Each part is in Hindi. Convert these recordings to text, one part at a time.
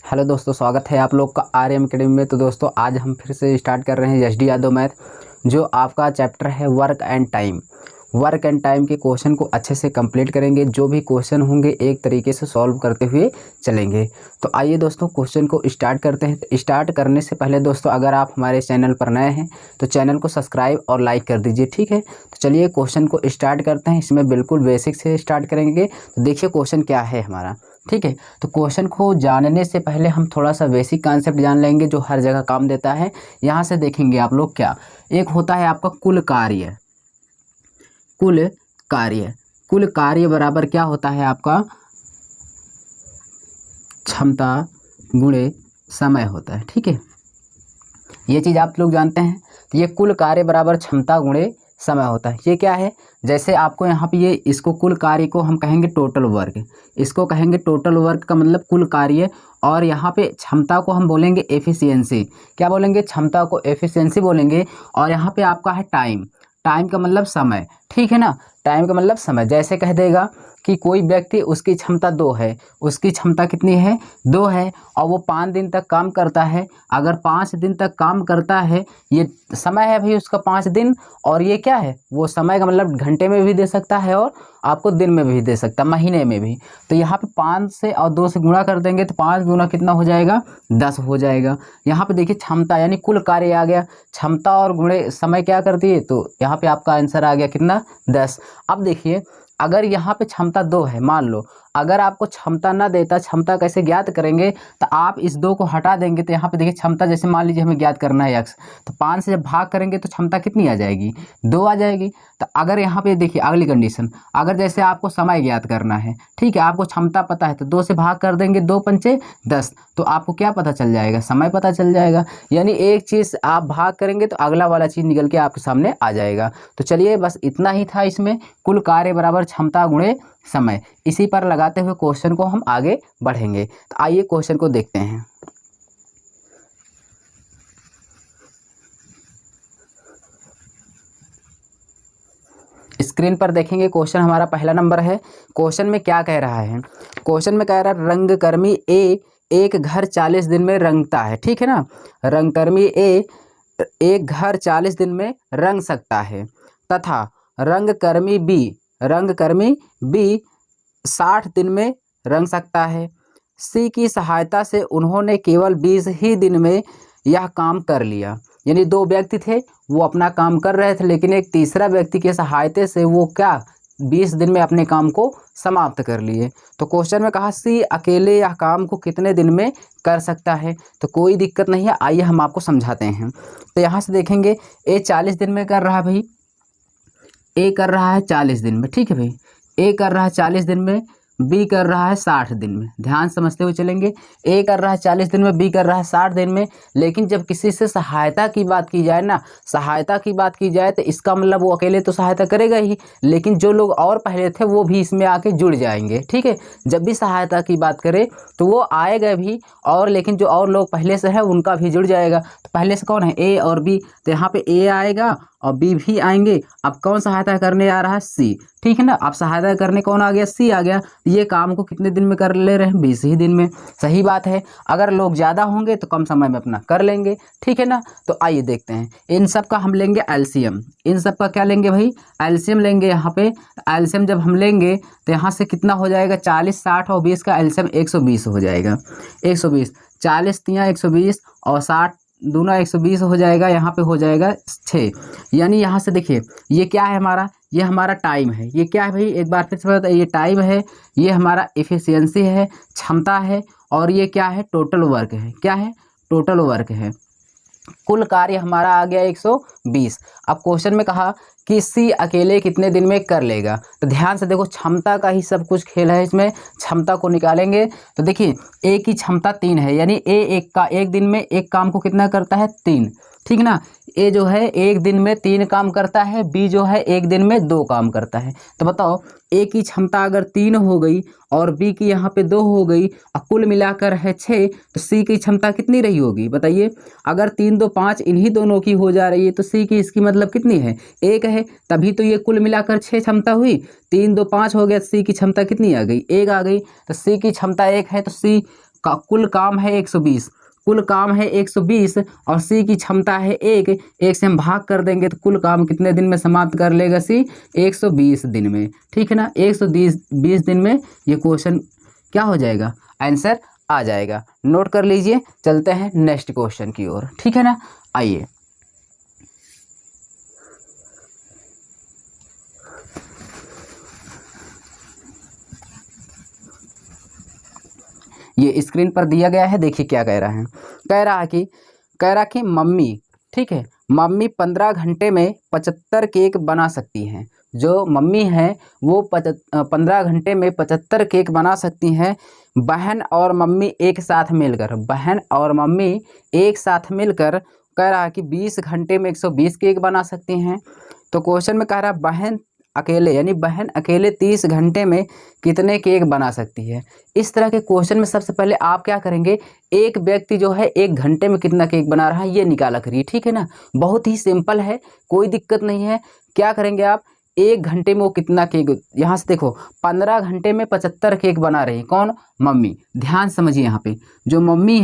हेलो दोस्तों, स्वागत है आप लोग का आर्यम अकेडमी में। तो दोस्तों आज हम फिर से स्टार्ट कर रहे हैं एसडी यादव मैथ, जो आपका चैप्टर है work and time. Work and time के क्वेश्चन को अच्छे से कंप्लीट करेंगे। जो भी क्वेश्चन होंगे एक तरीके से सॉल्व करते हुए चलेंगे। तो आइए दोस्तों क्वेश्चन को स्टार्ट करते हैं। तो स्टार्ट करने से पहले दोस्तों, अगर आप हमारे चैनल पर नए हैं तो चैनल को सब्सक्राइब और लाइक कर दीजिए, ठीक है। तो चलिए क्वेश्चन को स्टार्ट करते हैं। इसमें बिल्कुल बेसिक से स्टार्ट करेंगे। तो देखिए क्वेश्चन क्या है हमारा, ठीक है। तो क्वेश्चन को जानने से पहले हम थोड़ा सा बेसिक कॉन्सेप्ट जान लेंगे जो हर जगह काम देता है। यहाँ से देखेंगे आप लोग क्या, एक होता है आपका कुल कार्य। कुल कार्य बराबर क्या होता है आपका, क्षमता गुणे समय होता है, ठीक है। ये चीज़ आप लोग जानते हैं। तो ये कुल कार्य बराबर क्षमता गुणे समय होता है। ये क्या है, जैसे आपको यहाँ पे ये इसको कुल कार्य को हम कहेंगे टोटल वर्क, इसको कहेंगे टोटल वर्क का मतलब कुल कार्य। और यहाँ पे क्षमता को हम बोलेंगे एफिशिएंसी। क्या बोलेंगे, क्षमता को एफिशिएंसी बोलेंगे। और यहाँ पे आपका है टाइम, टाइम का मतलब समय, ठीक है ना। टाइम का मतलब समय। जैसे कह देगा कि कोई व्यक्ति, उसकी क्षमता 2 है, उसकी क्षमता कितनी है, 2 है, और वो 5 दिन तक काम करता है। अगर 5 दिन तक काम करता है, ये समय है भाई उसका 5 दिन। और ये क्या है, वो समय का मतलब घंटे में भी दे सकता है और आपको दिन में भी दे सकता है, महीने में भी। तो यहाँ पे 5 से और 2 से गुणा कर देंगे तो 5 गुना कितना हो जाएगा, 10 हो जाएगा। यहाँ पे देखिए क्षमता यानी कुल कार्य आ गया, क्षमता और गुणे समय क्या करती है, तो यहाँ पे आपका आंसर आ गया कितना, 10। अब देखिए अगर यहाँ पे क्षमता 2 है, मान लो अगर आपको क्षमता ना देता, क्षमता कैसे ज्ञात करेंगे, तो आप इस 2 को हटा देंगे। तो यहाँ पे देखिए क्षमता, जैसे मान लीजिए हमें ज्ञात करना है x, तो 5 से जब भाग करेंगे तो क्षमता कितनी आ जाएगी, 2 आ जाएगी। तो अगर यहाँ पे देखिए अगली कंडीशन, अगर जैसे आपको समय ज्ञात करना है, ठीक है, आपको क्षमता पता है, तो 2 से भाग कर देंगे, 2 पंचे 10, तो आपको क्या पता चल जाएगा, समय पता चल जाएगा। यानी एक चीज़ आप भाग करेंगे तो अगला वाला चीज़ निकल के आपके सामने आ जाएगा। तो चलिए बस इतना ही था इसमें, कुल कार्य बराबर क्षमता गुणे समय। इसी पर लगाते हुए क्वेश्चन को हम आगे बढ़ेंगे। तो आइए क्वेश्चन को देखते हैं। स्क्रीन पर देखेंगे, क्वेश्चन हमारा पहला नंबर है। क्वेश्चन में क्या कह रहा है, क्वेश्चन में कह रहा है रंगकर्मी ए एक घर 40 दिन में रंगता है, ठीक है ना। रंगकर्मी ए एक घर 40 दिन में रंग सकता है, तथा रंगकर्मी बी 60 दिन में रंग सकता है। सी की सहायता से उन्होंने केवल 20 ही दिन में यह काम कर लिया। यानी 2 व्यक्ति थे, वो अपना काम कर रहे थे, लेकिन एक तीसरा व्यक्ति की सहायता से वो क्या 20 दिन में अपने काम को समाप्त कर लिए। तो क्वेश्चन में कहा सी अकेले यह काम को कितने दिन में कर सकता है। तो कोई दिक्कत नहीं है, आइए हम आपको समझाते हैं। तो यहाँ से देखेंगे ए 40 दिन में कर रहा है भाई, ए कर रहा है 40 दिन में, ठीक है भाई। ए कर रहा है 40 दिन में, बी कर रहा है 60 दिन में। ध्यान समझते हुए चलेंगे, ए कर रहा है 40 दिन में, बी कर रहा है 60 दिन में। लेकिन जब किसी से सहायता की बात की जाए ना, सहायता की बात की जाए तो इसका मतलब वो अकेले तो सहायता करेगा ही, लेकिन जो लोग और पहले थे वो भी इसमें आके जुड़ जाएंगे, ठीक है। जब भी सहायता की बात करें तो वो आएगा भी, और लेकिन जो और लोग पहले से है उनका भी जुड़ जाएगा। तो पहले से कौन है, ए और बी, तो यहाँ पे ए आएगा और बी भी आएंगे। अब कौन सहायता करने आ रहा है, सी, ठीक है ना। अब सहायता करने कौन आ गया, सी आ गया। ये काम को कितने दिन में कर ले रहे हैं, 20 ही दिन में। सही बात है, अगर लोग ज़्यादा होंगे तो कम समय में अपना कर लेंगे, ठीक है ना। तो आइए देखते हैं, इन सब का हम लेंगे एलसीएम। इन सब का क्या लेंगे भाई, एलसीएम लेंगे। यहाँ पे एलसीएम जब हम लेंगे तो यहाँ से कितना हो जाएगा, 40, 60 और 20 का एलसीएम 120 हो जाएगा। 120, 40 तियाँ 120 और 60 दूना 120 हो जाएगा। यहाँ पे हो जाएगा 6। यानी यहाँ से देखिए ये क्या है हमारा, ये हमारा टाइम है। ये क्या है भाई, एक बार फिर से बता, ये टाइम है, ये हमारा एफिशिएंसी है, क्षमता है, और ये क्या है, टोटल वर्क है। क्या है, टोटल वर्क है। कुल कार्य हमारा आ गया 120। अब क्वेश्चन में कहा कि सी अकेले कितने दिन में कर लेगा। तो ध्यान से देखो, क्षमता का ही सब कुछ खेल है इसमें। क्षमता को निकालेंगे तो देखिए ए की क्षमता 3 है, यानी ए एक दिन में एक काम को कितना करता है, 3, ठीक ना। ए जो है एक दिन में 3 काम करता है, बी जो है एक दिन में 2 काम करता है। तो बताओ ए की क्षमता अगर 3 हो गई और बी की यहाँ पे 2 हो गई और कुल मिलाकर है 6, तो सी की क्षमता कितनी रही होगी बताइए। अगर 3 2 5 इन्हीं दोनों की हो जा रही है तो सी की इसकी मतलब कितनी है, 1 है। तभी तो ये कुल मिलाकर 6 क्षमता हुई। 3 2 5 हो गया, सी की क्षमता कितनी आ गई, 1 आ गई। तो सी की क्षमता 1 है, तो सी कुल काम है 120, कुल काम है 120 और सी की क्षमता है 1, 1 से हम भाग कर देंगे तो कुल काम कितने दिन में समाप्त कर लेगा सी? 120 दिन में। ठीक है ना, 120 दिन में ये क्वेश्चन क्या हो जाएगा? आंसर आ जाएगा। नोट कर लीजिए। चलते हैं नेक्स्ट क्वेश्चन की ओर। ठीक है ना, आइए। ये स्क्रीन पर दिया गया है, देखिए क्या कह रहा है। कह रहा कि मम्मी, ठीक है, मम्मी 15 घंटे में 75 केक बना सकती हैं। जो मम्मी है वो 15 घंटे में 75 केक बना सकती हैं। बहन और मम्मी एक साथ मिलकर, बहन और मम्मी एक साथ मिलकर कह रहा है कि 20 घंटे में 120 केक बना सकती हैं। तो क्वेश्चन में कह रहा है बहन अकेले, यानी बहन अकेले 30 घंटे में कितने केक बना सकती है। इस तरह के क्वेश्चन में सबसे पहले आप क्या करेंगे, एक व्यक्ति जो है 1 घंटे में कितना केक बना रहा है ये निकाला करिए। ठीक है ना, बहुत ही सिंपल है, कोई दिक्कत नहीं है। क्या करेंगे आप, 1 घंटे में वो कितना केक, यहाँ से देखो 15 घंटे में 75 केक बना रही है। कौन? मम्मी। ध्यान समझिए, यहाँ पे जो मम्मी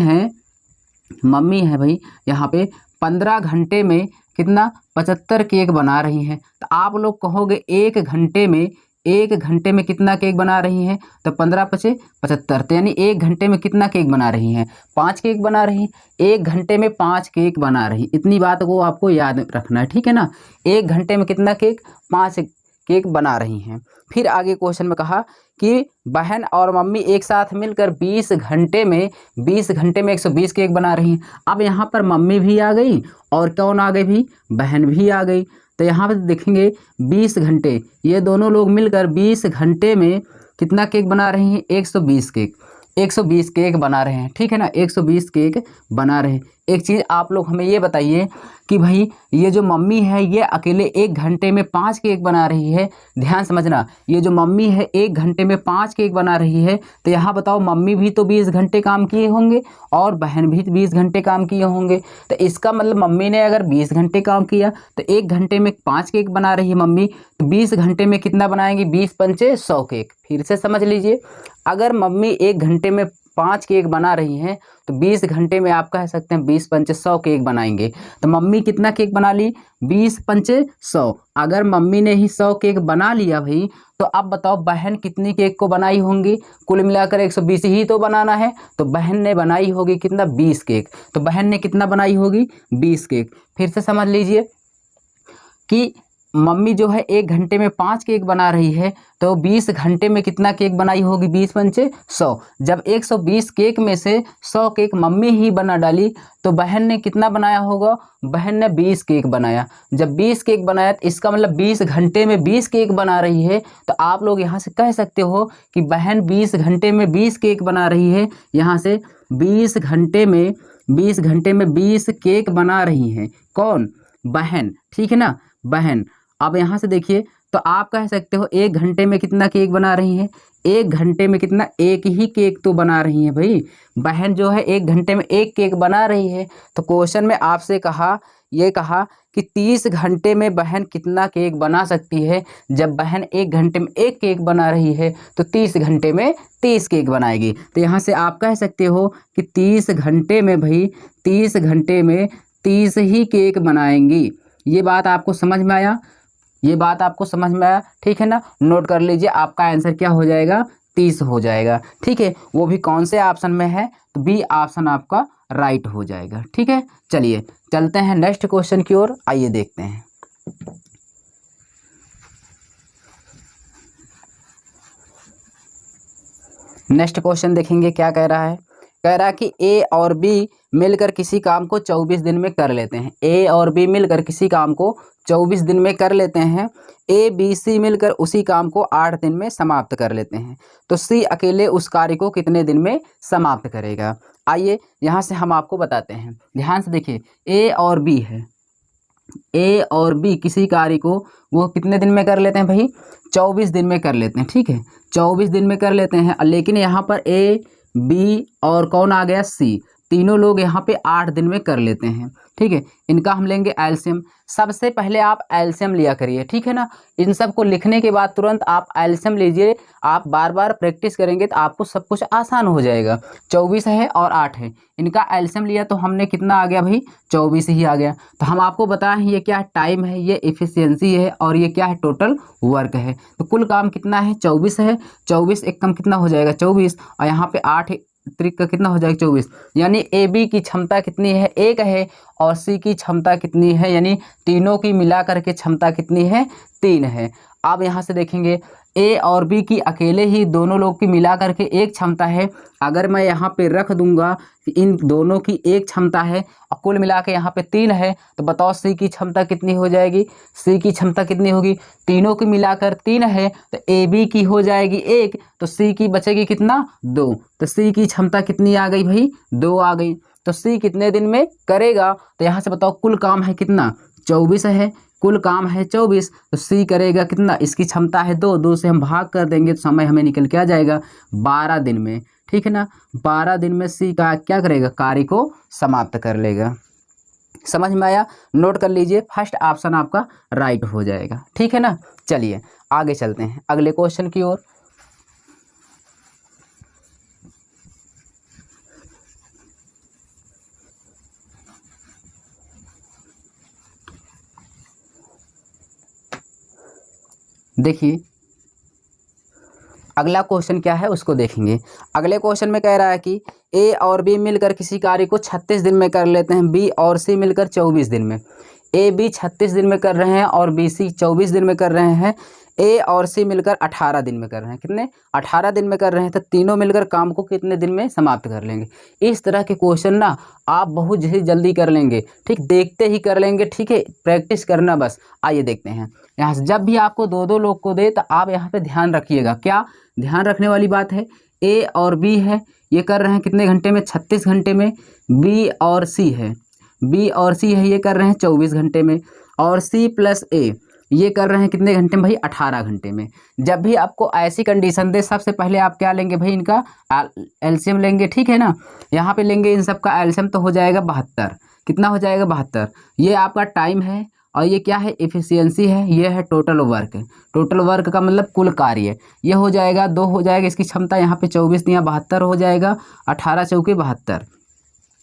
है भाई, यहाँ पे 15 घंटे में कितना 75 केक बना रही हैं। तो आप लोग कहोगे 1 घंटे में कितना केक बना रही हैं? तो 15 पचे 75, तो यानी 1 घंटे में कितना केक बना रही हैं? 5 केक बना रही हैं। 1 घंटे में 5 केक बना रही, इतनी बात को आपको याद रखना है। ठीक है ना, 1 घंटे में कितना केक? 5 केक बना रही हैं। फिर आगे क्वेश्चन में कहा कि बहन और मम्मी एक साथ मिलकर 20 घंटे में 120 केक बना रही हैं। अब यहाँ पर मम्मी भी आ गई और कौन आ गई भी? बहन भी आ गई। तो यहाँ पर देखेंगे 20 घंटे, ये दोनों लोग मिलकर 20 घंटे में कितना केक बना रही हैं? 120 केक, 120 केक बना रहे हैं। ठीक है ना, 120 केक बना रहे हैं। एक चीज़ आप लोग हमें ये बताइए कि भाई ये जो मम्मी है ये अकेले 1 घंटे में 5 केक बना रही है। ध्यान समझना, ये जो मम्मी है 1 घंटे में 5 केक बना रही है। तो यहाँ बताओ मम्मी भी तो 20 घंटे काम किए होंगे और बहन भी 20 घंटे काम किए होंगे। तो इसका मतलब मम्मी ने अगर 20 घंटे काम किया तो 1 घंटे में 5 केक बना रही है मम्मी, तो 20 घंटे में कितना बनाएंगी? 20 पंचे 100 केक। फिर से समझ लीजिए, अगर मम्मी 1 घंटे में 5 केक बना रही हैं तो 20 घंटे में आप कह सकते हैं 20 पंचे 100 केक बनाएंगे। तो मम्मी कितना केक बना ली? 20 पंचे 100। अगर मम्मी ने ही 100 केक बना लिया भाई, तो अब बताओ बहन कितनी केक को बनाई होंगी? कुल मिलाकर 120 ही तो बनाना है, तो बहन ने बनाई होगी कितना? 20 केक। तो बहन ने कितना बनाई होगी? 20 केक। फिर से समझ लीजिए कि मम्मी जो है 1 घंटे में 5 केक बना रही है, तो 20 घंटे में कितना केक बनाई होगी? 20 पंचे 100। जब 120 केक में से 100 केक मम्मी ही बना डाली, तो बहन ने कितना बनाया होगा? बहन ने 20 केक बनाया। जब 20 केक बनाया तो इसका मतलब 20 घंटे में 20 केक बना रही है। तो आप लोग यहाँ से कह सकते हो कि बहन 20 घंटे में 20 केक बना रही है। यहाँ से 20 घंटे में 20 केक बना रही हैं। कौन? बहन। ठीक है ना, बहन। अब यहाँ से देखिए, तो आप कह सकते हो 1 घंटे में कितना केक बना रही हैं? 1 घंटे में कितना? 1 ही केक तो बना रही हैं भाई। बहन जो है 1 घंटे में 1 केक बना रही है। तो क्वेश्चन में आपसे कहा कि 30 घंटे में बहन कितना केक बना सकती है। जब बहन 1 घंटे में 1 केक बना रही है तो 30 घंटे में 30 केक बनाएगी। तो यहाँ से आप कह सकते हो कि 30 घंटे में भाई 30 घंटे में 30 ही केक बनाएंगी। ये बात आपको समझ में आया? ये बात आपको समझ में आया? ठीक है ना, नोट कर लीजिए, आपका आंसर क्या हो जाएगा? 30 हो जाएगा। ठीक है, वो भी कौन से ऑप्शन में है? तो बी ऑप्शन आपका राइट हो जाएगा। ठीक है, चलिए चलते हैं नेक्स्ट क्वेश्चन की ओर, आइए देखते हैं। नेक्स्ट क्वेश्चन देखेंगे क्या कह रहा है। कह रहा है कि ए और बी मिलकर किसी काम को 24 दिन में कर लेते हैं। ए और बी मिलकर किसी काम को 24 दिन में कर लेते हैं। ए बी सी मिलकर उसी काम को 8 दिन में समाप्त कर लेते हैं। तो सी अकेले उस कार्य को कितने दिन में समाप्त करेगा? आइए यहाँ से हम आपको बताते हैं। ध्यान से देखिए, ए और बी है, ए और बी किसी कार्य को वो कितने दिन में कर लेते हैं भाई? 24 दिन में कर लेते हैं। ठीक है, 24 दिन में कर लेते हैं। लेकिन यहाँ पर ए बी और कौन आ गया? सी, तीनों लोग यहाँ पे 8 दिन में कर लेते हैं। ठीक है, इनका हम लेंगे एलसीएम। सबसे पहले आप एलसीएम लिया करिए, ठीक है ना। इन सब को लिखने के बाद तुरंत आप एलसीएम लीजिए। आप बार बार प्रैक्टिस करेंगे तो आपको सब कुछ आसान हो जाएगा। 24 है और 8 है, इनका एलसीएम लिया तो हमने कितना आ गया भाई, 24 ही आ गया। तो हम आपको बताएं ये क्या टाइम है, ये एफिशिएंसी है, और ये क्या है, टोटल वर्क है। तो कुल काम कितना है, 24 है। 24 एक कम कितना हो जाएगा, 24, और यहाँ पे 8 त्रिक का कितना हो जाएगा, 24। यानी ए बी की क्षमता कितनी है, 1 है, और सी की क्षमता कितनी है, यानी तीनों की मिला करके क्षमता कितनी है, 3 है। अब यहाँ से देखेंगे ए और बी की अकेले ही दोनों लोग की मिला करके एक क्षमता है। अगर मैं यहाँ पे रख दूंगा कि इन दोनों की एक क्षमता है और कुल मिला के यहाँ पे 3 है, तो बताओ सी की क्षमता कितनी हो जाएगी, सी की क्षमता कितनी होगी, तीनों की मिलाकर 3 है, तो ए बी की हो जाएगी 1, तो सी की बचेगी कितना, 2। तो सी की क्षमता कितनी आ गई भाई, 2 आ गई। तो सी कितने दिन में करेगा, तो यहाँ से बताओ कुल काम है कितना, 24 है, कुल काम है 24, तो सी करेगा कितना, इसकी क्षमता है 2, 2 से हम भाग कर देंगे तो समय हमें निकल के आ जाएगा 12 दिन में। ठीक है ना, 12 दिन में सी का क्या करेगा, कार्य को समाप्त कर लेगा। समझ में आया, नोट कर लीजिए, फर्स्ट ऑप्शन आपका राइट हो जाएगा। ठीक है ना, चलिए आगे चलते हैं अगले क्वेश्चन की ओर। देखिए अगला क्वेश्चन क्या है उसको देखेंगे। अगले क्वेश्चन में कह रहा है कि ए और बी मिलकर किसी कार्य को 36 दिन में कर लेते हैं, बी और सी मिलकर 24 दिन में। ए बी 36 दिन में कर रहे हैं और बी सी 24 दिन में कर रहे हैं। ए और सी मिलकर 18 दिन में कर रहे हैं, कितने, 18 दिन में कर रहे हैं, तो तीनों मिलकर काम को कितने दिन में समाप्त कर लेंगे। इस तरह के क्वेश्चन ना आप बहुत ही जल्दी कर लेंगे, ठीक, देखते ही कर लेंगे। ठीक है, प्रैक्टिस करना बस। आइए देखते हैं यहाँ से, जब भी आपको 2-2 लोग को दे तो आप यहाँ पे ध्यान रखिएगा। क्या ध्यान रखने वाली बात है, ए और बी है, ये कर रहे हैं कितने घंटे में, 36 घंटे में। बी और सी है, बी और सी है, ये कर रहे हैं 24 घंटे में। और सी प्लस ए ये कर रहे हैं कितने घंटे में भाई, 18 घंटे में। जब भी आपको ऐसी कंडीशन दे, सबसे पहले आप क्या लेंगे भाई, इनका एलसीएम लेंगे। ठीक है ना, यहाँ पे लेंगे इन सब का एलसीएम, तो हो जाएगा 72। कितना हो जाएगा, 72। ये आपका टाइम है और ये क्या है, एफिशिएंसी है, ये है टोटल वर्क। टोटल वर्क का मतलब कुल कार्य, ये हो जाएगा 2 हो जाएगा। इसकी क्षमता यहाँ पे 24 दिया, 72 हो जाएगा, 18 चौके 72।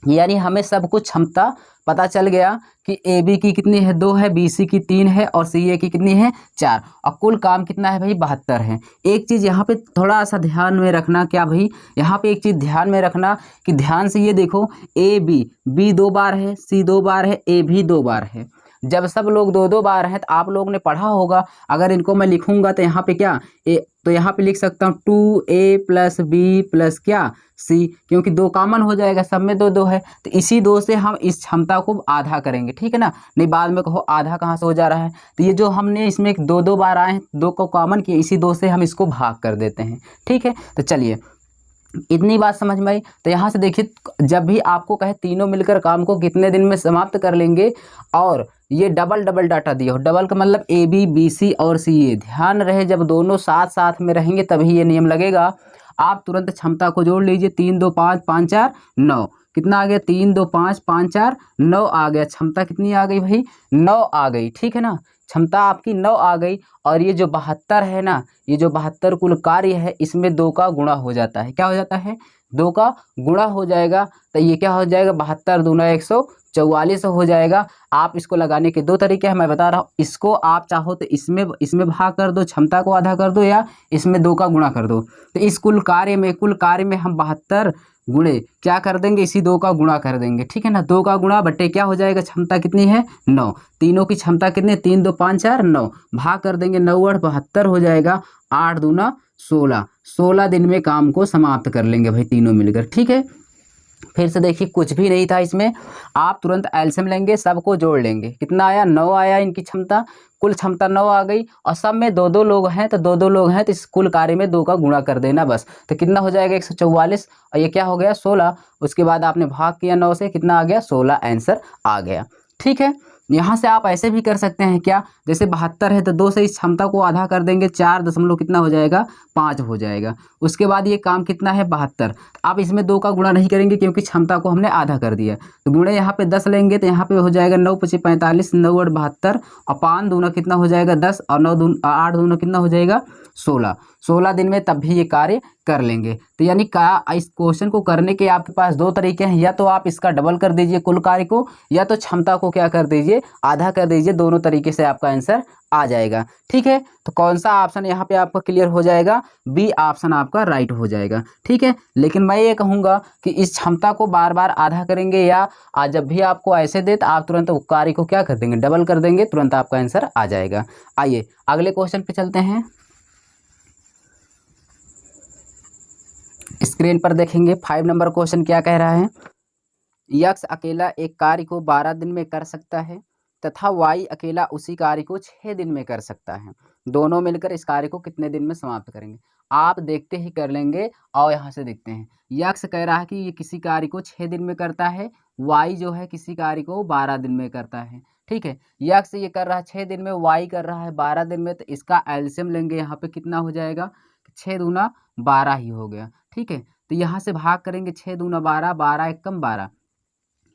यानी हमें सब कुछ क्षमता पता चल गया कि ए बी की कितनी है, 2 है, बी सी की 3 है, और सी ए की कितनी है, 4, और कुल काम कितना है भाई, 72 है। एक चीज़ यहाँ पे थोड़ा सा ध्यान में रखना, क्या भाई, यहाँ पे एक चीज़ ध्यान में रखना कि ध्यान से ये देखो, ए बी 2 बार है, सी 2 बार है, ए भी 2 बार है। जब सब लोग 2-2 बार हैं तो आप लोगों ने पढ़ा होगा, अगर इनको मैं लिखूंगा तो यहाँ पे क्या, तो यहाँ पे लिख सकता हूँ 2a + b + क्या, c, क्योंकि 2 कॉमन हो जाएगा, सब में 2-2 है, तो इसी 2 से हम इस क्षमता को आधा करेंगे। ठीक है ना, नहीं बाद में कहो आधा कहाँ से हो जा रहा है, तो ये जो हमने इसमें 2-2 बार आए हैं, 2 को कॉमन किए, इसी 2 से हम इसको भाग कर देते हैं। ठीक है, तो चलिए इतनी बात समझ में आई। तो यहाँ से देखिए, जब भी आपको कहे तीनों मिलकर काम को कितने दिन में समाप्त कर लेंगे, और ये डबल डाटा दिया हो, डबल का मतलब ए बी सी और सी ए, ध्यान रहे जब दोनों साथ साथ में रहेंगे तभी ये नियम लगेगा। आप तुरंत क्षमता को जोड़ लीजिए, 3 2 5 5 4 9, कितना आ गया, 3 2 5 5 4 9 आ गया। क्षमता कितनी आ गई भाई, 9 आ गई। ठीक है ना, क्षमता आपकी 9 आ गई। और ये जो 72 है ना, ये जो 72 कुल कार्य है, इसमें 2 का गुणा हो जाता है। क्या हो जाता है, 2 का गुणा हो जाएगा, तो ये क्या हो जाएगा, 72 दूना 144 हो जाएगा। आप इसको लगाने के 2 तरीके हैं, मैं बता रहा हूँ। इसको आप चाहो तो इसमें भाग कर दो, क्षमता को आधा कर दो, या इसमें 2 का गुणा कर दो। तो इस कुल कार्य में हम 72 गुणे क्या कर देंगे, इसी 2 का गुणा कर देंगे। ठीक है ना, 2 का गुणा बटे क्या हो जाएगा, क्षमता कितनी है, 9, तीनों की क्षमता कितनी, 3 2 5 4 9, भाग कर देंगे, 9 8 72 हो जाएगा, 8 दूना 16, 16 दिन में काम को समाप्त कर लेंगे भाई तीनों मिलकर। ठीक है, फिर से देखिए कुछ भी नहीं था इसमें, आप तुरंत एलसीएम लेंगे, सबको जोड़ लेंगे, कितना आया, 9 आया इनकी क्षमता, कुल क्षमता 9 आ गई, और सब में 2-2 लोग हैं, तो 2-2 लोग हैं, तो इस कुल कार्य में 2 का गुणा कर देना बस। तो कितना हो जाएगा, 144, और ये क्या हो गया, 16। उसके बाद आपने भाग किया 9 से, कितना आ गया, 16 आंसर आ गया। ठीक है, यहाँ से आप ऐसे भी कर सकते हैं क्या, जैसे 72 है तो 2 से इस क्षमता को आधा कर देंगे, 4 दशमलव कितना हो जाएगा, 5 हो जाएगा। उसके बाद ये काम कितना है, 72। आप इसमें 2 का गुणा नहीं करेंगे क्योंकि क्षमता को हमने आधा कर दिया, तो गुणे यहाँ पे 10 लेंगे तो यहाँ पे हो जाएगा 9 × 5 = 45, 9 × 8 = 72, और 5 दूना कितना हो जाएगा 10, और 9 दूना 8 दूना कितना हो जाएगा 16। 16 दिन में तब भी ये कार्य कर लेंगे। तो यानी इस क्वेश्चन को करने के आपके पास 2 तरीके हैं, या तो आप इसका डबल कर दीजिए कुल कार्य को, या तो क्षमता को क्या कर दीजिए, आधा कर दीजिए। दोनों तरीके से आपका आंसर आ जाएगा। ठीक है, तो कौन सा ऑप्शन यहाँ पे आपका क्लियर हो जाएगा, बी ऑप्शन आपका राइट हो जाएगा। ठीक है, लेकिन मैं ये कहूँगा कि इस क्षमता को बार बार आधा करेंगे, या आज जब भी आपको ऐसे दे तो आप तुरंत कार्य को क्या कर देंगे, डबल कर देंगे, तुरंत आपका आंसर आ जाएगा। आइए अगले क्वेश्चन पे चलते हैं। स्क्रीन पर देखेंगे 5 नंबर क्वेश्चन क्या कह रहा है। यक्स अकेला एक कार्य को 12 दिन में कर सकता है तथा वाई अकेला उसी कार्य को 6 दिन में कर सकता है। दोनों मिलकर इस कार्य को कितने दिन में समाप्त करेंगे। आप देखते ही कर लेंगे। और यहाँ से देखते हैं, यक्स कह रहा है कि ये किसी कार्य को 6 दिन में करता है, वाई जो है किसी कार्य को 12 दिन में करता है। ठीक है, यक्स ये कर रहा है 6 दिन में, वाई कर रहा है 12 दिन में, तो इसका एलसीएम लेंगे। यहाँ पे कितना हो जाएगा, 6 दूना 12 ही हो गया। ठीक है, तो यहाँ से भाग करेंगे, 6 दूना 12, 12 एकम 12।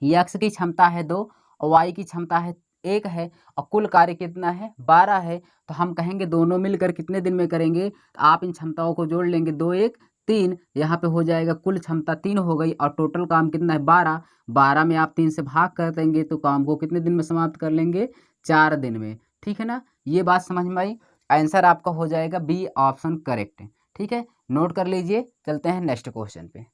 यक्स की क्षमता है 2 और वाई की क्षमता है 1 है, और कुल कार्य कितना है 12 है। तो हम कहेंगे दोनों मिलकर कितने दिन में करेंगे, तो आप इन क्षमताओं को जोड़ लेंगे, 2 1 3, यहाँ पे हो जाएगा कुल क्षमता 3 हो गई, और टोटल काम कितना है 12। 12 में आप 3 से भाग कर देंगे तो काम को कितने दिन में समाप्त कर लेंगे, 4 दिन में। ठीक है ना, ये बात समझ में आई। आंसर आपका हो जाएगा बी ऑप्शन करेक्ट है। ठीक है, नोट कर लीजिए। चलते हैं नेक्स्ट क्वेश्चन पे।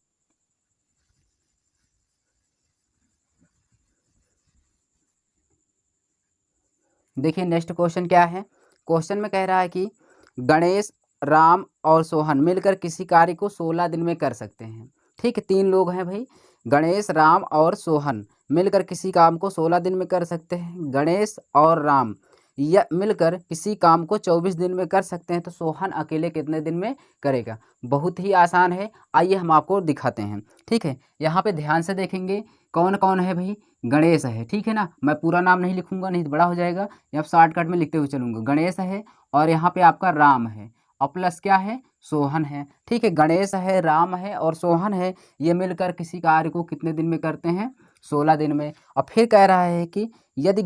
देखिए नेक्स्ट क्वेश्चन क्या है। क्वेश्चन में कह रहा है कि गणेश, राम और सोहन मिलकर किसी कार्य को 16 दिन में कर सकते हैं। ठीक है, 3 लोग हैं भाई, गणेश, राम और सोहन मिलकर किसी काम को 16 दिन में कर सकते हैं। गणेश और राम या मिलकर किसी काम को 24 दिन में कर सकते हैं, तो सोहन अकेले कितने दिन में करेगा। बहुत ही आसान है, आइए हम आपको दिखाते हैं। ठीक है, यहाँ पे ध्यान से देखेंगे कौन कौन है भाई। गणेश है, ठीक है ना, मैं पूरा नाम नहीं लिखूंगा नहीं तो बड़ा हो जाएगा, यहाँ शॉर्टकट में लिखते हुए चलूंगा। गणेश है और यहाँ पे आपका राम है, और प्लस क्या है, सोहन है। ठीक है, गणेश है, राम है और सोहन है, ये मिलकर किसी कार्य को कितने दिन में करते हैं, 16 दिन में। और फिर कह रहा है कि यदि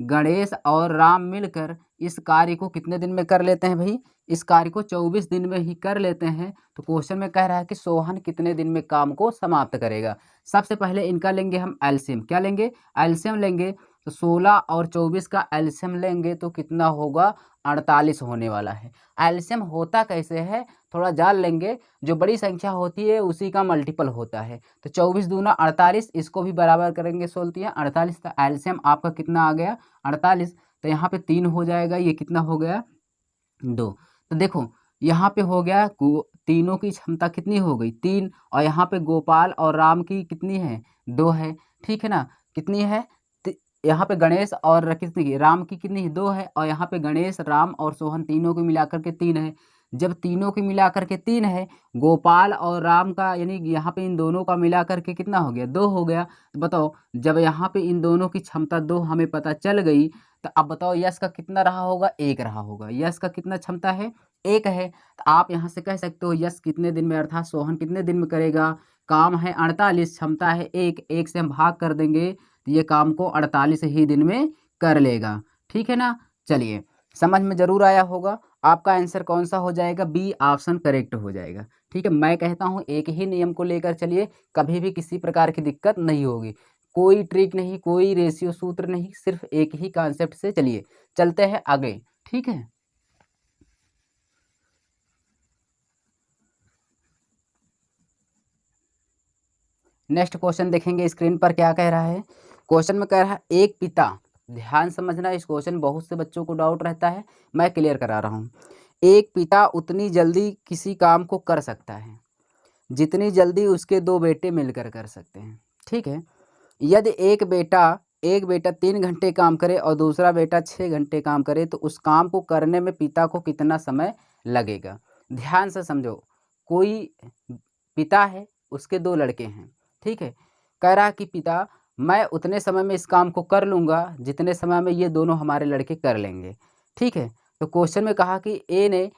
गणेश और राम मिलकर इस कार्य को कितने दिन में कर लेते हैं भाई, इस कार्य को 24 दिन में ही कर लेते हैं, तो क्वेश्चन में कह रहा है कि सोहन कितने दिन में काम को समाप्त करेगा। सबसे पहले इनका लेंगे हम एलसीएम। क्या लेंगे, एलसीएम लेंगे। तो 16 और 24 का एलसीएम लेंगे तो कितना होगा, 48 होने वाला है। एलसीएम होता कैसे है, थोड़ा जान लेंगे। जो बड़ी संख्या होती है उसी का मल्टीपल होता है। तो 24 दूना 48, इसको भी बराबर करेंगे 16 48, तो एलसीएम आपका कितना आ गया, 48। तो यहाँ पे 3 हो जाएगा, ये कितना हो गया, 2। तो देखो यहाँ पे हो गया, तीनों की क्षमता कितनी हो गई, 3, और यहाँ पे गोपाल और राम की कितनी है, 2 है। ठीक है ना, कितनी है, यहाँ पे गणेश और कितनी की, राम की कितनी है, 2 है, और यहाँ पे गणेश, राम और सोहन तीनों को मिलाकर के 3 है। जब तीनों की मिलाकर के 3 है, गोपाल और राम का यानी यहाँ पे इन दोनों का मिलाकर के कितना हो गया, 2 हो गया। तो बताओ, जब यहाँ पे इन दोनों की क्षमता 2 हमें पता चल गई, तो अब बताओ यश का कितना रहा होगा, 1 रहा होगा। यश का कितना क्षमता है, 1 है। तो आप यहाँ से कह सकते हो यश कितने दिन में, अर्थात सोहन कितने दिन में करेगा, काम है 48, क्षमता है 1 से हम भाग कर देंगे तो ये काम को 48 ही दिन में कर लेगा। ठीक है ना, चलिए समझ में जरूर आया होगा। आपका आंसर कौन सा हो जाएगा, बी ऑप्शन करेक्ट हो जाएगा। ठीक है, मैं कहता हूँ एक ही नियम को लेकर चलिए, कभी भी किसी प्रकार की दिक्कत नहीं होगी। कोई ट्रिक नहीं, कोई रेशियो सूत्र नहीं, सिर्फ एक ही कॉन्सेप्ट से चलिए। चलते हैं आगे। ठीक है, नेक्स्ट क्वेश्चन देखेंगे स्क्रीन पर क्या कह रहा है। क्वेश्चन में कह रहा है एक पिता, ध्यान समझना, इस क्वेश्चन बहुत से बच्चों को डाउट रहता है, मैं क्लियर करा रहा हूँ। एक पिता उतनी जल्दी किसी काम को कर सकता है जितनी जल्दी उसके 2 बेटे मिलकर कर सकते हैं। ठीक है, यदि एक बेटा 3 घंटे काम करे और दूसरा बेटा 6 घंटे काम करे, तो उस काम को करने में पिता को कितना समय लगेगा। ध्यान से समझो, कोई पिता है, उसके 2 लड़के हैं। ठीक है, कह रहा कि पिता मैं उतने समय में इस काम को कर लूँगा जितने समय में ये दोनों हमारे लड़के कर लेंगे। ठीक है, तो क्वेश्चन में कहा कि ए ने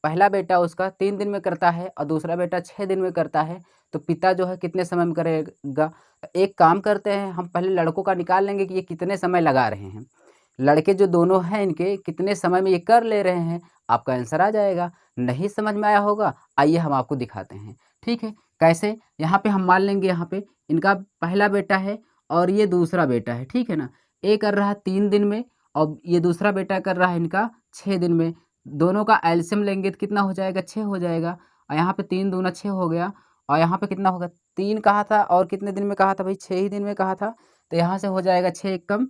पहला बेटा उसका 3 दिन में करता है और दूसरा बेटा 6 दिन में करता है, तो पिता जो है कितने समय में करेगा। तो एक काम करते हैं, हम पहले लड़कों का निकाल लेंगे कि ये कितने समय लगा रहे हैं। लड़के जो दोनों हैं इनके कितने समय में ये कर ले रहे हैं, आपका आंसर आ जाएगा। नहीं समझ में आया होगा, आइए हम आपको दिखाते हैं। ठीक है, कैसे? यहाँ पे हम मान लेंगे, यहाँ पे इनका पहला बेटा है और ये दूसरा बेटा है। ठीक है ना, ए कर रहा है 3 दिन में और ये दूसरा बेटा कर रहा है इनका 6 दिन में। दोनों का एलसीएम लेंगे तो कितना हो जाएगा, 6 हो जाएगा। और यहाँ पे 3 दूना 6 हो गया और यहाँ पे कितना होगा, 3 कहा था और कितने दिन में कहा था भाई, 6 ही दिन में कहा था। तो यहाँ से हो जाएगा 6 एक कम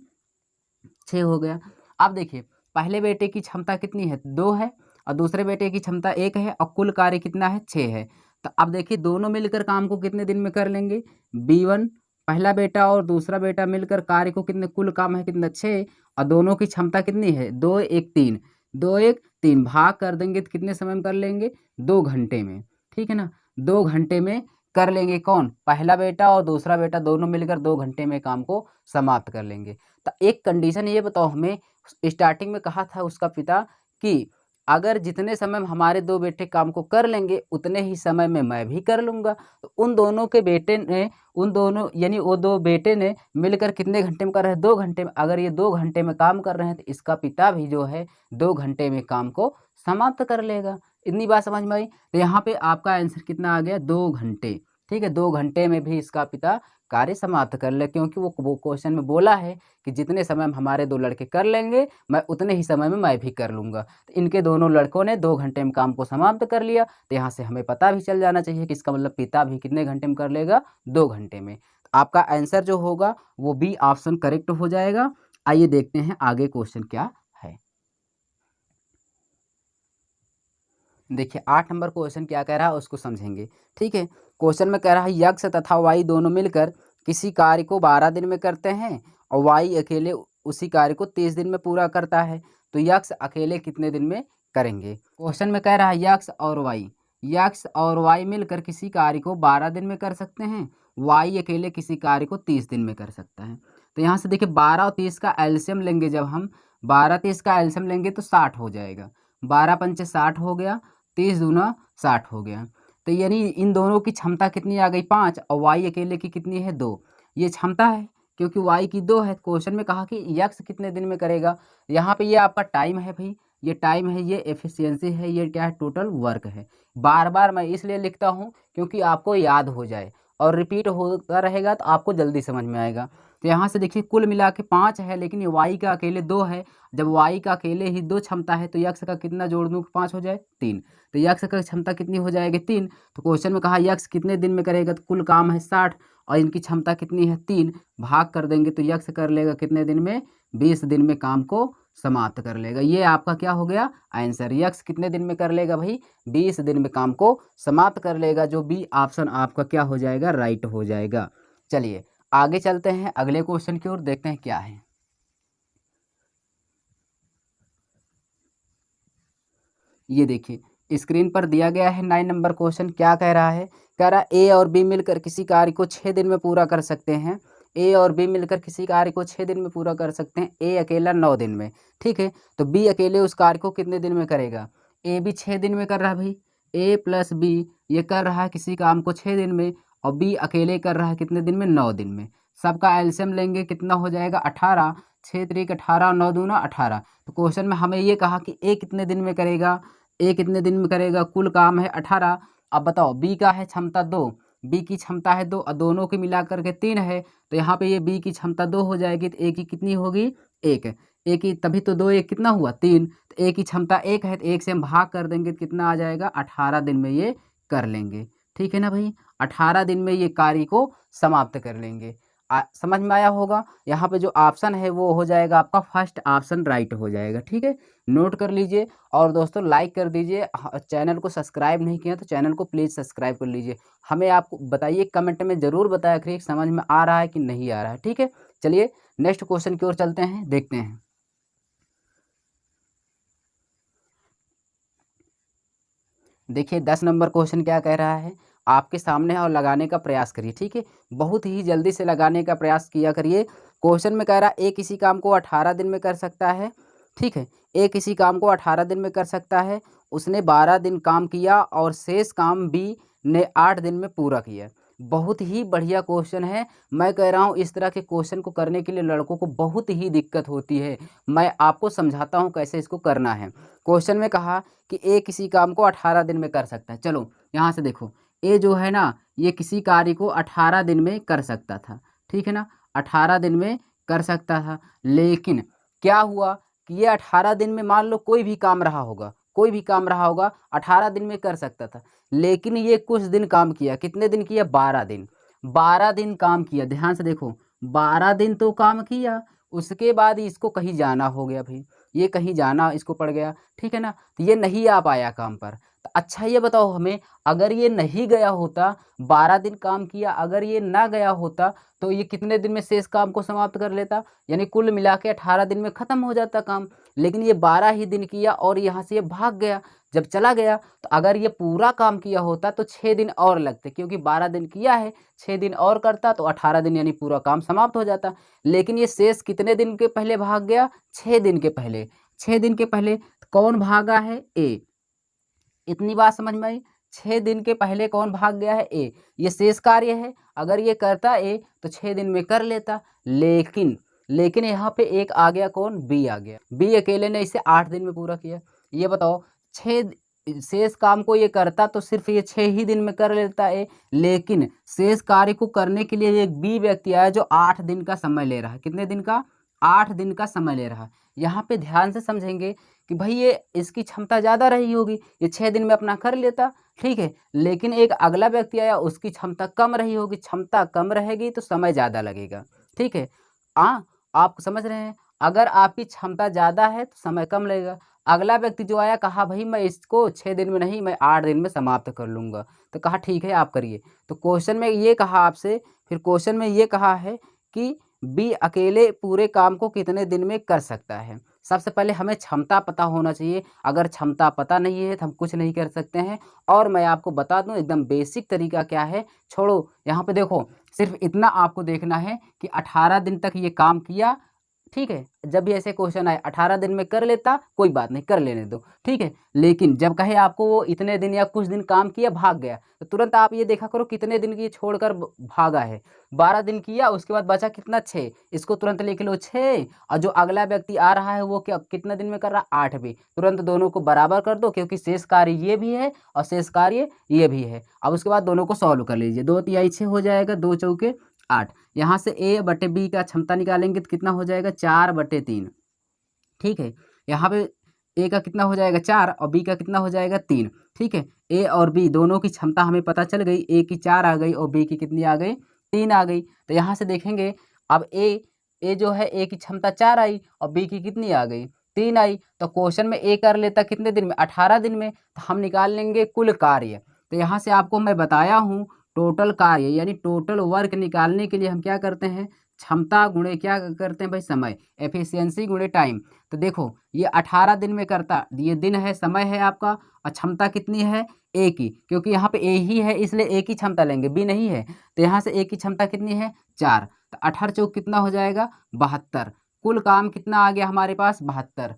6 हो गया। अब देखिए, पहले बेटे की क्षमता कितनी है, 2 है और दूसरे बेटे की क्षमता 1 है और कुल कार्य कितना है, 6 है। तो अब देखिए दोनों मिलकर काम को कितने दिन में कर लेंगे, B1 पहला बेटा और दूसरा बेटा मिलकर कार्य को कितने, कुल काम है कितना, 6 और दोनों की क्षमता कितनी है, 2 1 3, 2 1 3 भाग कर देंगे तो कितने समय में कर लेंगे, 2 घंटे में। ठीक है ना, 2 घंटे में कर लेंगे। कौन, पहला बेटा और दूसरा बेटा दोनों मिलकर 2 घंटे में काम को समाप्त कर लेंगे। तो एक कंडीशन ये बताओ हमें, स्टार्टिंग में कहा था उसका पिता कि अगर जितने समय में हमारे 2 बेटे काम को कर लेंगे उतने ही समय में मैं भी कर लूँगा। तो उन दोनों के बेटे ने, उन दोनों यानी वो 2 बेटे ने मिलकर कितने घंटे में कर रहे हैं, 2 घंटे में। अगर ये 2 घंटे में काम कर रहे हैं तो इसका पिता भी जो है 2 घंटे में काम को समाप्त कर लेगा। इतनी बात समझ में आई। तो यहाँ पे आपका आंसर कितना आ गया, 2 घंटे। ठीक है, 2 घंटे में भी इसका पिता कार्य समाप्त कर ले, क्योंकि वो क्वेश्चन में बोला है कि जितने समय में हमारे 2 लड़के कर लेंगे मैं उतने ही समय में मैं भी कर लूँगा। तो इनके दोनों लड़कों ने 2 घंटे में काम को समाप्त कर लिया। तो यहाँ से हमें पता भी चल जाना चाहिए कि इसका मतलब पिता भी कितने घंटे में कर लेगा, 2 घंटे में। तो आपका आंसर जो होगा वो बी ऑप्शन करेक्ट हो जाएगा। आइए देखते हैं आगे क्वेश्चन क्या है। देखिए 8 नंबर क्वेश्चन क्या कह रहा है उसको समझेंगे। ठीक है, क्वेश्चन में कह रहा है यक्ष तथा वाई दोनों मिलकर किसी कार्य को 12 दिन में करते हैं और वाई अकेले उसी कार्य को 30 दिन में पूरा करता है, तो यक्ष अकेले कितने दिन में करेंगे। क्वेश्चन में कह रहा है यक्ष और वाई मिलकर किसी कार्य को 12 दिन में कर सकते हैं, वाई अकेले किसी कार्य को 30 दिन में कर सकता है। तो यहाँ से देखिए 12 और 30 का एलसीएम लेंगे, जब हम 12 30 का एलसीएम लेंगे तो 60 हो जाएगा। 12 पंचे 60 हो गया, 30 दूना 60 हो गया। तो यानी इन दोनों की क्षमता कितनी आ गई, 5 और वाई अकेले की कितनी है, 2। ये क्षमता है क्योंकि वाई की 2 है। क्वेश्चन में कहा कि यक्ष कितने दिन में करेगा। यहाँ पे ये आपका टाइम है भाई, ये टाइम है, ये एफिशिएंसी है, ये क्या है, टोटल वर्क है। बार बार मैं इसलिए लिखता हूँ क्योंकि आपको याद हो जाए और रिपीट होता रहेगा तो आपको जल्दी समझ में आएगा। तो यहाँ से देखिए कुल मिला के 5 है, लेकिन ये वाई का अकेले 2 है। जब वाई का अकेले ही 2 क्षमता है तो यक्ष का कितना जोड़ दूँ कि 5 हो जाए, 3। तो यक्ष का क्षमता कितनी हो जाएगी, 3। तो क्वेश्चन में कहा यक्ष कितने दिन में करेगा, तो कुल काम है 60 और इनकी क्षमता कितनी है, 3। भाग कर देंगे तो यक्ष कर लेगा कितने दिन में, 20 दिन में काम को समाप्त कर लेगा। ये आपका क्या हो गया आंसर, यक्ष कितने दिन में कर लेगा भाई, 20 दिन में काम को समाप्त कर लेगा। जो बी ऑप्शन आपका क्या हो जाएगा, राइट हो जाएगा। चलिए आगे चलते हैं अगले क्वेश्चन की ओर, देखते हैं क्या है। ये देखिए स्क्रीन पर दिया गया है 9 नंबर क्वेश्चन। क्या कह रहा है, कह रहा है ए और बी मिलकर किसी कार्य को 6 दिन में पूरा कर सकते हैं। ए और बी मिलकर किसी कार्य को 6 दिन में पूरा कर सकते हैं, ए अकेला 9 दिन में। ठीक है, तो बी अकेले उस कार्य को कितने दिन में करेगा। ए भी 6 दिन में कर रहा है भाई, ए प्लस बी ये कर रहा है किसी काम को 6 दिन में और बी अकेले कर रहा है कितने दिन में, 9 दिन में। सबका एलसीएम लेंगे कितना हो जाएगा, 18। 6 3 18 9 दूना 18। तो क्वेश्चन में हमें ये कहा कि ए कितने दिन में करेगा, ए कितने दिन में करेगा, कुल काम है 18। अब बताओ बी का है क्षमता 2, बी की क्षमता है 2 और दोनों की मिला करके 3 है। तो यहाँ पे ये बी की क्षमता 2 हो जाएगी तो ए की कितनी होगी, 1। ए की तभी तो 2 1 कितना हुआ, 3। तो ए की क्षमता 1 है तो 1 से हम भाग कर देंगे तो कितना आ जाएगा, 18 दिन में ये कर लेंगे। ठीक है ना भाई, 18 दिन में ये कार्य को समाप्त कर लेंगे। समझ में आया होगा। यहाँ पे जो ऑप्शन है वो हो जाएगा आपका फर्स्ट ऑप्शन राइट हो जाएगा। ठीक है, नोट कर लीजिए और दोस्तों लाइक कर दीजिए। चैनल को सब्सक्राइब नहीं किया तो चैनल को प्लीज़ सब्सक्राइब कर लीजिए। हमें आपको बताइए, कमेंट में ज़रूर बताया करिए समझ में आ रहा है कि नहीं आ रहा है। ठीक है, चलिए नेक्स्ट क्वेश्चन की ओर चलते हैं, देखते हैं। देखिए 10 नंबर क्वेश्चन क्या कह रहा है, आपके सामने है और लगाने का प्रयास करिए, ठीक है। बहुत ही जल्दी से लगाने का प्रयास किया करिए। क्वेश्चन में कह रहा है ए किसी काम को 18 दिन में कर सकता है, ठीक है। ए किसी काम को 18 दिन में कर सकता है, उसने 12 दिन काम किया और शेष काम बी ने 8 दिन में पूरा किया। बहुत ही बढ़िया क्वेश्चन है। मैं कह रहा हूँ इस तरह के क्वेश्चन को करने के लिए लड़कों को बहुत ही दिक्कत होती है। मैं आपको समझाता हूँ कैसे इसको करना है। क्वेश्चन में कहा कि ए किसी काम को 18 दिन में कर सकता है। चलो यहाँ से देखो, ए जो है ना, ये किसी कार्य को 18 दिन में कर सकता था, ठीक है ना, 18 दिन में कर सकता था। लेकिन क्या हुआ कि ये 18 दिन में मान लो कोई भी काम रहा होगा, कोई भी काम रहा होगा 18 दिन में कर सकता था, लेकिन ये कुछ दिन काम किया। कितने दिन किया? 12 दिन। 12 दिन काम किया, ध्यान से देखो, 12 दिन तो काम किया। उसके बाद इसको कहीं जाना हो गया भाई, ये कहीं जाना इसको पड़ गया, ठीक है ना, तो ये नहीं आ पाया काम पर। तो अच्छा ये बताओ हमें, अगर ये नहीं गया होता, 12 दिन काम किया, अगर ये ना गया होता तो ये कितने दिन में शेष काम को समाप्त कर लेता? यानी कुल मिला के 18 दिन में ख़त्म हो जाता काम। लेकिन ये 12 ही दिन किया और यहाँ से ये भाग गया। जब चला गया तो अगर ये पूरा काम किया होता तो 6 दिन और लगते, क्योंकि 12 दिन किया है, 6 दिन और करता तो 18 दिन यानी पूरा काम समाप्त हो जाता। लेकिन ये शेष कितने दिन के पहले भाग गया? 6 दिन के पहले। 6 दिन के पहले कौन भागा है? ए। इतनी बात समझ में आई? 6 दिन के पहले कौन भाग गया है? ए। ये शेष कार्य है, अगर ये करता ए तो 6 दिन में कर लेता। लेकिन यहाँ पे एक आ गया, कौन? बी आ गया। बी अकेले ने इसे 8 दिन में पूरा किया। ये बताओ, 6 शेष काम को ये करता तो सिर्फ ये 6 ही दिन में कर लेता ए, लेकिन शेष कार्य को करने के लिए एक बी व्यक्ति आया जो 8 दिन का समय ले रहा है। कितने दिन का? 8 दिन का समय ले रहा है। यहाँ पे ध्यान से समझेंगे कि भाई ये इसकी क्षमता ज़्यादा रही होगी, ये 6 दिन में अपना कर लेता, ठीक है। लेकिन एक अगला व्यक्ति आया, उसकी क्षमता कम रही होगी, क्षमता कम रहेगी तो समय ज़्यादा लगेगा, ठीक है। आप समझ रहे हैं? अगर आपकी क्षमता ज़्यादा है तो समय कम लगेगा। अगला व्यक्ति जो आया, कहा भाई मैं इसको 6 दिन में नहीं, मैं 8 दिन में समाप्त कर लूँगा, तो कहा ठीक है आप करिए। तो क्वेश्चन में ये कहा आपसे, फिर क्वेश्चन में ये कहा है कि बी अकेले पूरे काम को कितने दिन में कर सकता है। सबसे पहले हमें क्षमता पता होना चाहिए। अगर क्षमता पता नहीं है तो हम कुछ नहीं कर सकते हैं। और मैं आपको बता दूं एकदम बेसिक तरीका क्या है, छोड़ो यहाँ पे देखो, सिर्फ इतना आपको देखना है कि 18 दिन तक ये काम किया, ठीक है। जब भी ऐसे क्वेश्चन आए 18 दिन में कर लेता, कोई बात नहीं, कर लेने दो, ठीक है। लेकिन जब कहे आपको वो इतने दिन या कुछ दिन काम किया भाग गया, तो तुरंत आप ये देखा करो कितने दिन की छोड़कर भागा है। 12 दिन किया, उसके बाद बचा कितना? 6। इसको तुरंत लिख लो 6। और जो अगला व्यक्ति आ रहा है वो क्या कितने दिन में कर रहा है? 8 भी। तुरंत दोनों को बराबर कर दो, क्योंकि शेष कार्य ये भी है और शेष कार्य ये भी है। अब उसके बाद दोनों को सॉल्व कर लीजिए। 2 तिहाई 6 हो जाएगा, 2 चौके 8। यहाँ से ए बटे बी का क्षमता निकालेंगे तो कितना हो जाएगा? 4/3, ठीक है। यहाँ पे ए का कितना हो जाएगा? 4 और बी का कितना हो जाएगा? 3, ठीक है। ए और बी दोनों की क्षमता हमें पता चल गई, ए की 4 आ गई और बी की कितनी आ गई? 3 आ गई। तो यहाँ से देखेंगे, अब ए जो है, ए की क्षमता 4 आई और बी की कितनी आ गई? 3 आई। तो क्वेश्चन में ए कर लेता कितने दिन में? 18 दिन में। तो हम निकाल लेंगे कुल कार्य। तो यहाँ से आपको मैं बताया हूँ, टोटल कार्य यानी टोटल वर्क निकालने के लिए हम क्या करते हैं? क्षमता गुणे क्या करते हैं भाई? समय, एफिशिएंसी गुणे टाइम। तो देखो ये 18 दिन में करता, ये दिन है, समय है आपका, और क्षमता कितनी है? ए की, क्योंकि यहाँ पे ए ही है इसलिए ए की क्षमता लेंगे, बी नहीं है। तो यहाँ से ए की क्षमता कितनी है? 4। तो 18 चौक कितना हो जाएगा? 72। कुल काम कितना आ गया हमारे पास? 72।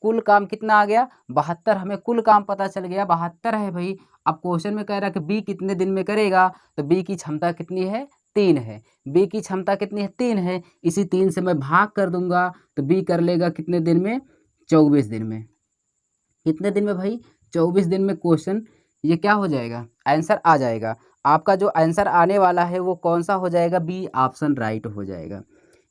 कुल काम कितना आ गया? 72। हमें कुल काम पता चल गया, 72 है भाई। अब क्वेश्चन में कह रहा है कि बी कितने दिन में करेगा, तो बी की क्षमता कितनी है? 3 है। बी की क्षमता कितनी है? 3 है। इसी 3 से मैं भाग कर दूंगा तो बी कर लेगा कितने दिन में? 24 दिन में। कितने दिन में भाई? 24 दिन में क्वेश्चन ये क्या हो जाएगा? आंसर आ जाएगा। आपका जो आंसर आने वाला है वो कौन सा हो जाएगा? बी ऑप्शन राइट हो जाएगा।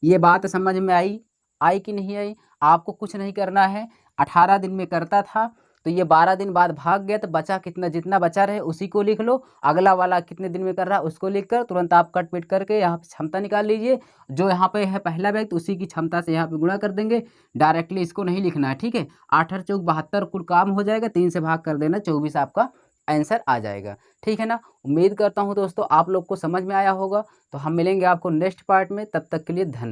ये बात समझ में आई कि नहीं आई? आपको कुछ नहीं करना है। 18 दिन में करता था तो ये 12 दिन बाद भाग गया, तो बचा कितना? जितना बचा रहे उसी को लिख लो। अगला वाला कितने दिन में कर रहा है उसको लिख कर तुरंत आप कट पिट करके यहाँ पे क्षमता निकाल लीजिए। जो यहाँ पे है पहला व्यक्ति, उसी की क्षमता से यहाँ पे गुणा कर देंगे। डायरेक्टली इसको नहीं लिखना है, ठीक है। 8 चौक 72 कुल काम हो जाएगा, 3 से भाग कर देना, 24 आपका आंसर आ जाएगा, ठीक है ना। उम्मीद करता हूँ दोस्तों आप लोग को समझ में आया होगा। तो हम मिलेंगे आपको नेक्स्ट पार्ट में, तब तक के लिए धन्यवाद।